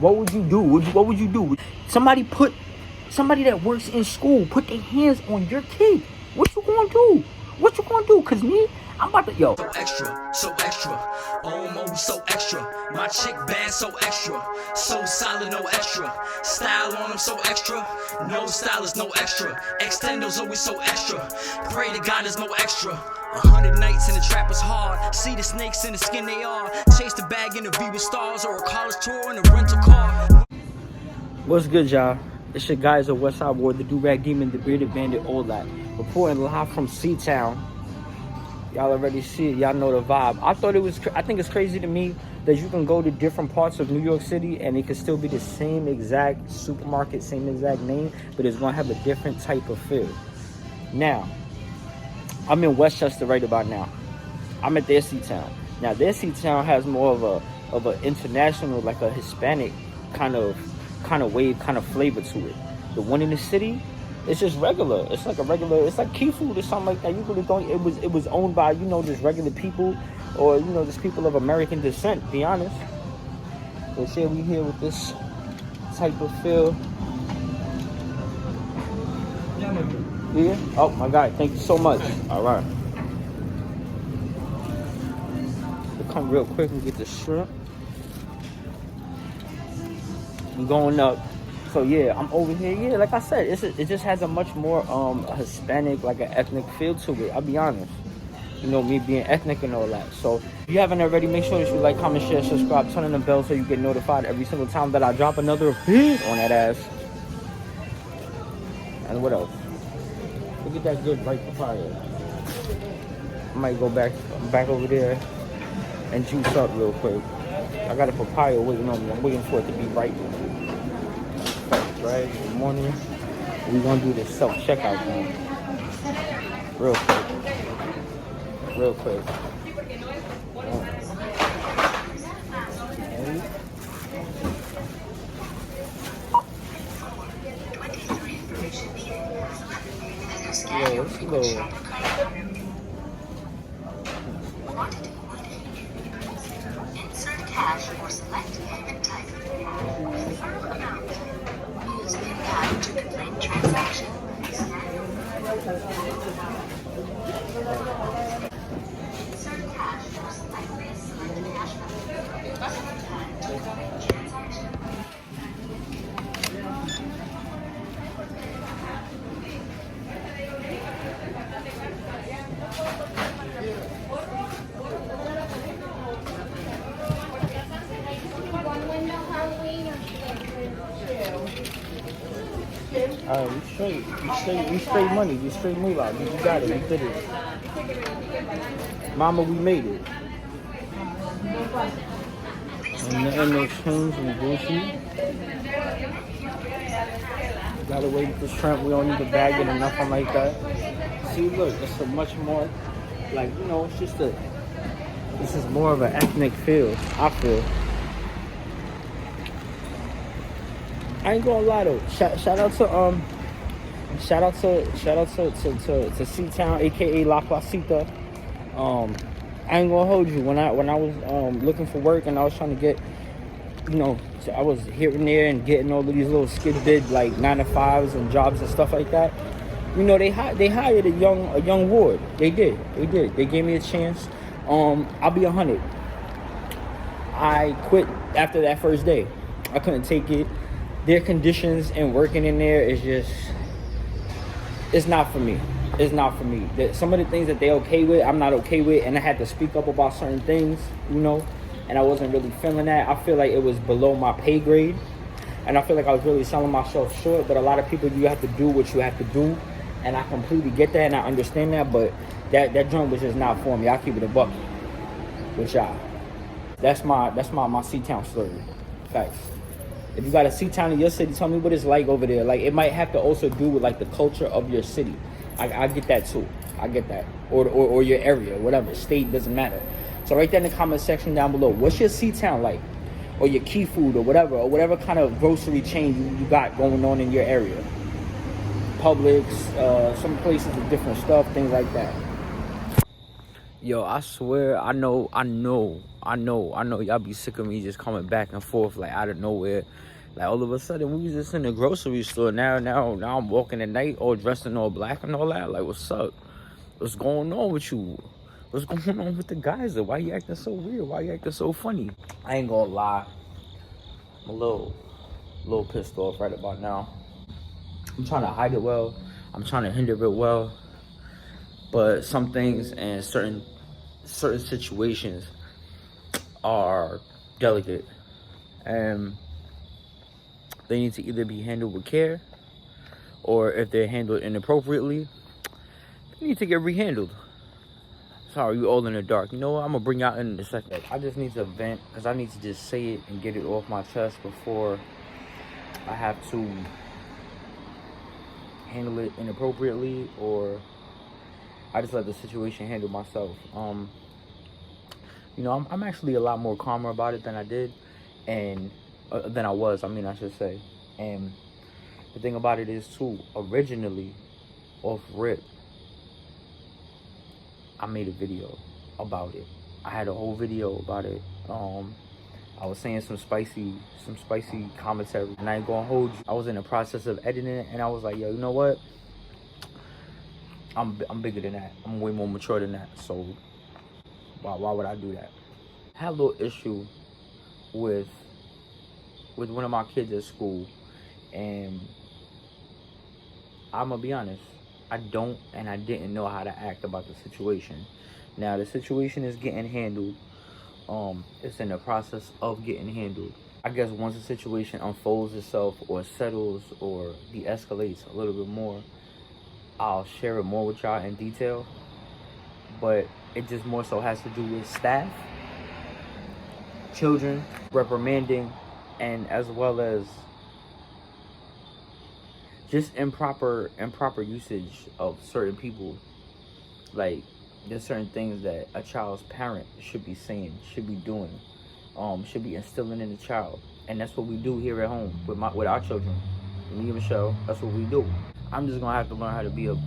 What would you do? What would you do? Somebody that works in school put their hands on your kid. What you gonna do? What you gonna do? Cause me, I'm about to, yo. So extra, almost so extra. My chick bad, so extra. So solid, no extra. Style on them, so extra. No style is no extra. Extendo's always so extra. Pray to God there's no extra. 100 nights in the trap is hard. See the snakes in the skin they are. Chase the bag in the V with stars or a college tour in a rental car. What's good, y'all? It's your guys at Westside War, the Do-Rag Demon, the Bearded Bandit, all that. Reporting live from C-Town. Y'all already see it. Y'all know the vibe. I think it's crazy to me that you can go to different parts of New York City and it can still be the same exact supermarket, same exact name, but it's going to have a different type of feel. Now, I'm in Westchester right about now. I'm at their C-Town. Now, their C-Town has more of a international, like a Hispanic kind of wave, kind of flavor to it. The one in the city, it's just regular. It's like it's like key food or something like that. You really don't. It was owned by, you know, just regular people, or, you know, just people of American descent, to be honest. So here we here with this type of feel. Yeah. Oh my God! Thank you so much. All right. We'll come real quick and get the shrimp. I'm going up. So yeah, I'm over here. Yeah, like I said, it just has a much more Hispanic, like an ethnic feel to it. I'll be honest. You know, me being ethnic and all that. So if you haven't already, make sure that you like, comment, share, subscribe, turn on the bell so you get notified every single time that I drop another vid on that ass. And what else? Look at that good ripe papaya. I might go back over there and juice up real quick. I got a papaya waiting on me. I'm waiting for it to be ripe. Right? Good morning. We're gonna do this self-checkout thing. Real quick. Real quick. Slow. Insert cash or select payment type. Use PIN pad to complete transaction. Insert cash or select cash method. To complete transaction. Alright, we straight money, we straight moolah. You got it, we did it. Mama, we made it. And nothing, no change in grocery. Gotta wait for the shrimp, we don't need to bag it or nothing like that. See, look, it's a much more, like, you know, it's just this is more of an ethnic feel, I feel. I ain't gonna lie though. Shout out to C-Town, aka La Placita. I ain't gonna hold you. When I was looking for work and I was trying to get, you know, so I was here and there and getting all of these little skid like 9-to-5s and jobs and stuff like that. You know, they hired a young ward. They did. They gave me a chance. I'll be 100. I quit after that first day. I couldn't take it. Their conditions and working in there is just, it's not for me. It's not for me. Some of the things that they're okay with, I'm not okay with, and I had to speak up about certain things, you know, and I wasn't really feeling that. I feel like it was below my pay grade, and I feel like I was really selling myself short, but a lot of people, you have to do what you have to do, and I completely get that, and I understand that, but that joint was just not for me. I'll keep it a buck with y'all. That's my C-Town story. Facts. If you got a C-Town in your city, tell me what it's like over there. Like, it might have to also do with, like, the culture of your city. I get that, too. I get that. Or your area, whatever. State, doesn't matter. So right there in the comment section down below, what's your C-Town like? Or your key food or whatever kind of grocery chain you got going on in your area. Publix, some places with different stuff, things like that. Yo, I swear, I know y'all be sick of me just coming back and forth like out of nowhere. Like all of a sudden we was just in the grocery store. Now I'm walking at night all dressed in all black and all that. Like, what's up? What's going on with you? What's going on with the GUYZER? Why you acting so weird? Why you acting so funny? I ain't gonna lie. I'm a little pissed off right about now. I'm trying to hide it well. I'm trying to hinder it well. But some things and certain situations are delicate. And they need to either be handled with care, or if they're handled inappropriately, they need to get rehandled. Sorry, you all in the dark. You know what? I'm gonna bring y'all in a second. I just need to vent because I need to just say it and get it off my chest before I have to handle it inappropriately, or I just let the situation handle myself. You know, I'm actually a lot more calmer about it than I did, and than I was. I mean, I should say. And the thing about it is too, originally, off rip, I made a video about it. I had a whole video about it. I was saying some spicy commentary, and I ain't gonna hold you. I was in the process of editing it, and I was like, yo, you know what? I'm bigger than that. I'm way more mature than that. So why would I do that? I had a little issue with one of my kids at school, and I'm gonna be honest, I don't and I didn't know how to act about the situation. Now the situation is getting handled. It's in the process of getting handled. I guess once the situation unfolds itself or settles or de-escalates a little bit more, I'll share it more with y'all in detail. But it just more so has to do with staff, children, reprimanding, and as well as just improper usage of certain people. Like, there's certain things that a child's parent should be saying, should be doing, should be instilling in the child. And that's what we do here at home with our children. Me and Michelle, that's what we do. I'm just gonna have to learn how to be a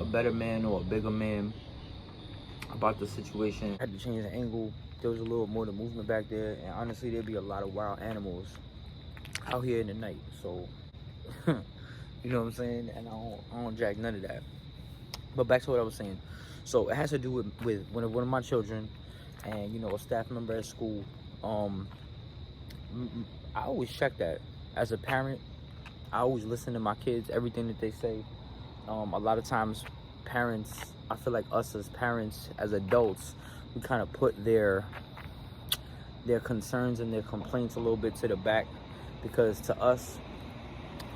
better man or a bigger man about the situation. I had to change the angle. There was a little more of the movement back there, and honestly, there'd be a lot of wild animals out here in the night. So, you know what I'm saying? And I don't jack none of that. But back to what I was saying. So it has to do with one of my children, and you know, a staff member at school. I always check that as a parent. I always listen to my kids, everything that they say. A lot of times, parents, I feel like us as parents, as adults, we kind of put their concerns and their complaints a little bit to the back, because to us,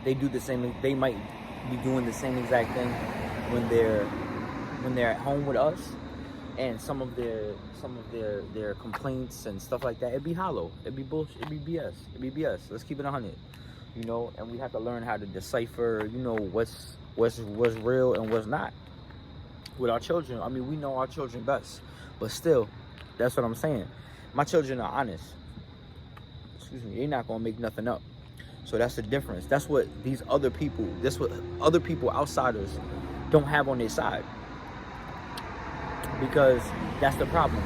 they do the same. They might be doing the same exact thing when they're at home with us, and some of their complaints and stuff like that, it'd be hollow, it'd be bullshit, it'd be BS. Let's keep it 100, you know. And we have to learn how to decipher, you know, what's real and what's not with our children. I mean, we know our children best, but still, that's what I'm saying. My children are honest. Excuse me, they're not gonna make nothing up. So that's the difference. That's what other people, outsiders, don't have on their side. Because that's the problem,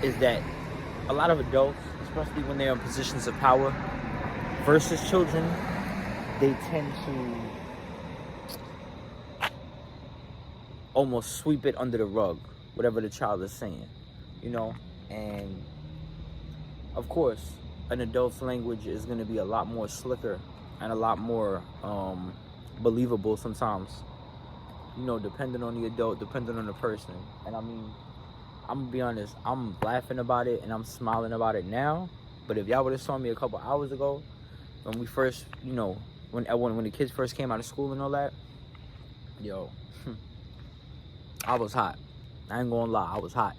is that a lot of adults, especially when they're in positions of power, versus children, they tend to almost sweep it under the rug, whatever the child is saying, you know. And of course, an adult's language is going to be a lot more slicker and a lot more believable sometimes, you know, depending on the adult, depending on the person. And I mean, I'm gonna be honest, I'm laughing about it and I'm smiling about it now. But if y'all would have saw me a couple hours ago, when we first, you know, when the kids first came out of school and all that, yo, I was hot. I ain't gonna lie, I was hot.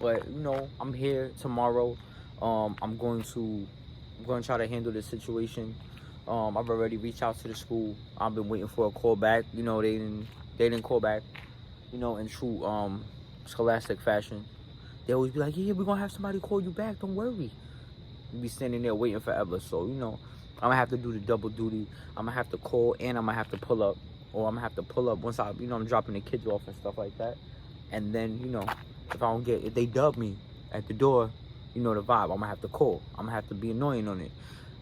But you know, I'm here tomorrow. I'm going to try to handle this situation. I've already reached out to the school. I've been waiting for a call back. You know, they didn't call back, you know, in true scholastic fashion. They always be like, yeah, we're gonna have somebody call you back, don't worry. You be standing there waiting forever. So, you know, I'm gonna have to do the double duty. I'm gonna have to call and I'm gonna have to pull up. Or I'm gonna have to pull up once I'm dropping the kids off and stuff like that. And then, you know, if they dub me at the door, you know the vibe. I'm gonna have to call. I'm gonna have to be annoying on it.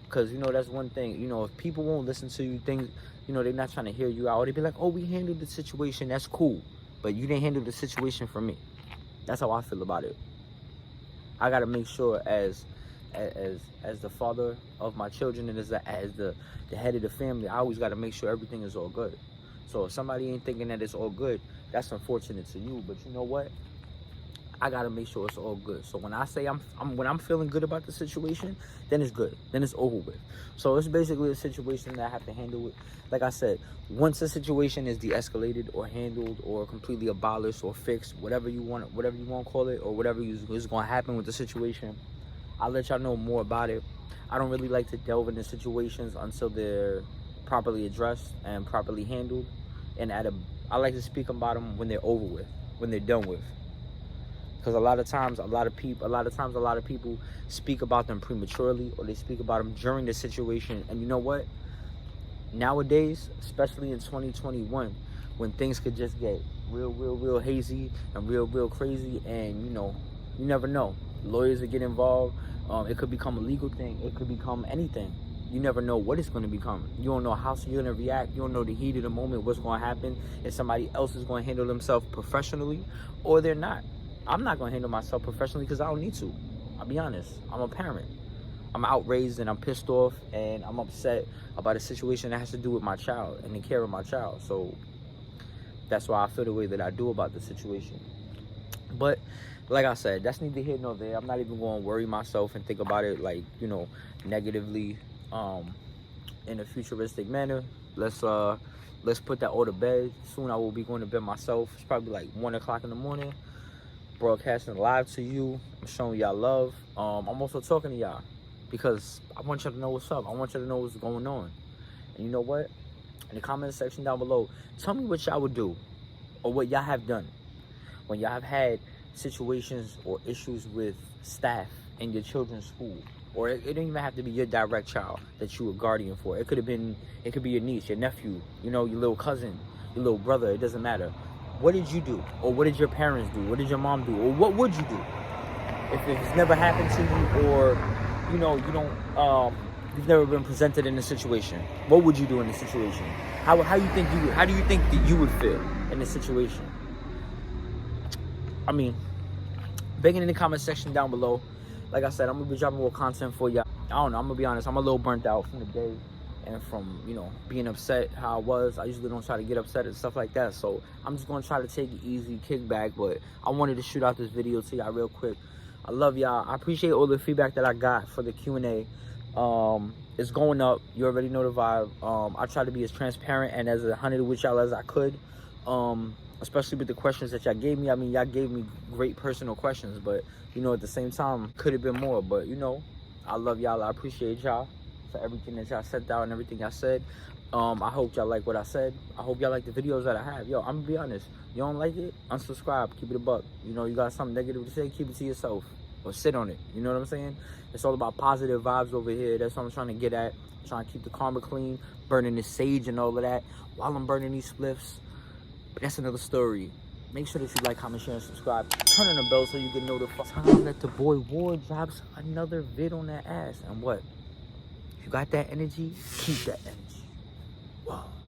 Cause you know, that's one thing, you know, if people won't listen to you, things, you know, they're not trying to hear you out. They be like, oh, we handled the situation, that's cool. But you didn't handle the situation for me. That's how I feel about it. I gotta make sure as the father of my children and as the head of the family, I always gotta make sure everything is all good. So if somebody ain't thinking that it's all good, that's unfortunate to you. But you know what? I gotta make sure it's all good. So when I say when I'm feeling good about the situation, then it's good. Then it's over with. So it's basically a situation that I have to handle it. Like I said, once a situation is de-escalated or handled or completely abolished or fixed, whatever you want to call it, or whatever is going to happen with the situation, I'll let y'all know more about it. I don't really like to delve into situations until they're properly addressed and properly handled. And I like to speak about them when they're over with, when they're done with. Because a lot of times a lot of people speak about them prematurely, or they speak about them during the situation. And you know what? Nowadays, especially in 2021, when things could just get real hazy and real crazy, and you know, you never know. Lawyers will get involved. It could become a legal thing. It could become anything. You never know what it's going to become. You don't know how you're going to react. You don't know the heat of the moment, what's going to happen, if somebody else is going to handle themselves professionally or they're not. I'm not going to handle myself professionally because I don't need to. I'll be honest. I'm a parent. I'm outraged and I'm pissed off and I'm upset about a situation that has to do with my child and the care of my child. So that's why I feel the way that I do about the situation. But like I said, that's neither here nor there. I'm not even going to worry myself and think about it, like, you know, negatively in a futuristic manner. Let's put that all to bed. Soon I will be going to bed myself. It's probably like 1 o'clock in the morning. Broadcasting live to you. I'm showing y'all love. I'm also talking to y'all because I want y'all to know what's up. I want y'all to know what's going on. And you know what? In the comment section down below, tell me what y'all would do or what y'all have done when y'all have had situations or issues with staff in your children's school. Or it don't even have to be your direct child that you were guardian for. It could be your niece, your nephew, you know, your little cousin, your little brother. It doesn't matter. What did you do? Or what did your parents do? What did your mom do? Or what would you do if it's never happened to you, or you know, you've never been presented in a situation? What would you do in the situation? How do you think that you would feel in this situation? I mean, begging in the comment section down below. Like I said, I'm gonna be dropping more content for y'all. I don't know, I'm gonna be honest, I'm a little burnt out from the day and from, you know, being upset how I was. I usually don't try to get upset and stuff like that, so I'm just gonna try to take it easy, kick back. But I wanted to shoot out this video to y'all real quick. I love y'all. I appreciate all the feedback that I got for the Q&A. It's going up. You already know the vibe. I try to be as transparent and as honest with y'all as I could, especially with the questions that y'all gave me. I mean, y'all gave me great personal questions, but you know, at the same time, could have been more. But you know, I love y'all. I appreciate y'all for everything that y'all sent out and everything y'all said. I hope y'all like what I said. I hope y'all like the videos that I have. Yo, I'm gonna be honest. You don't like it? Unsubscribe. Keep it a buck. You know, you got something negative to say, keep it to yourself. Or sit on it. You know what I'm saying? It's all about positive vibes over here. That's what I'm trying to get at. I'm trying to keep the karma clean. Burning this sage and all of that while I'm burning these spliffs. But that's another story. Make sure that you like, comment, share, and subscribe. Turn on the bell so you get notified. Time that the boy Ward drops another vid on that ass. And what? If you got that energy, keep that energy. Whoa.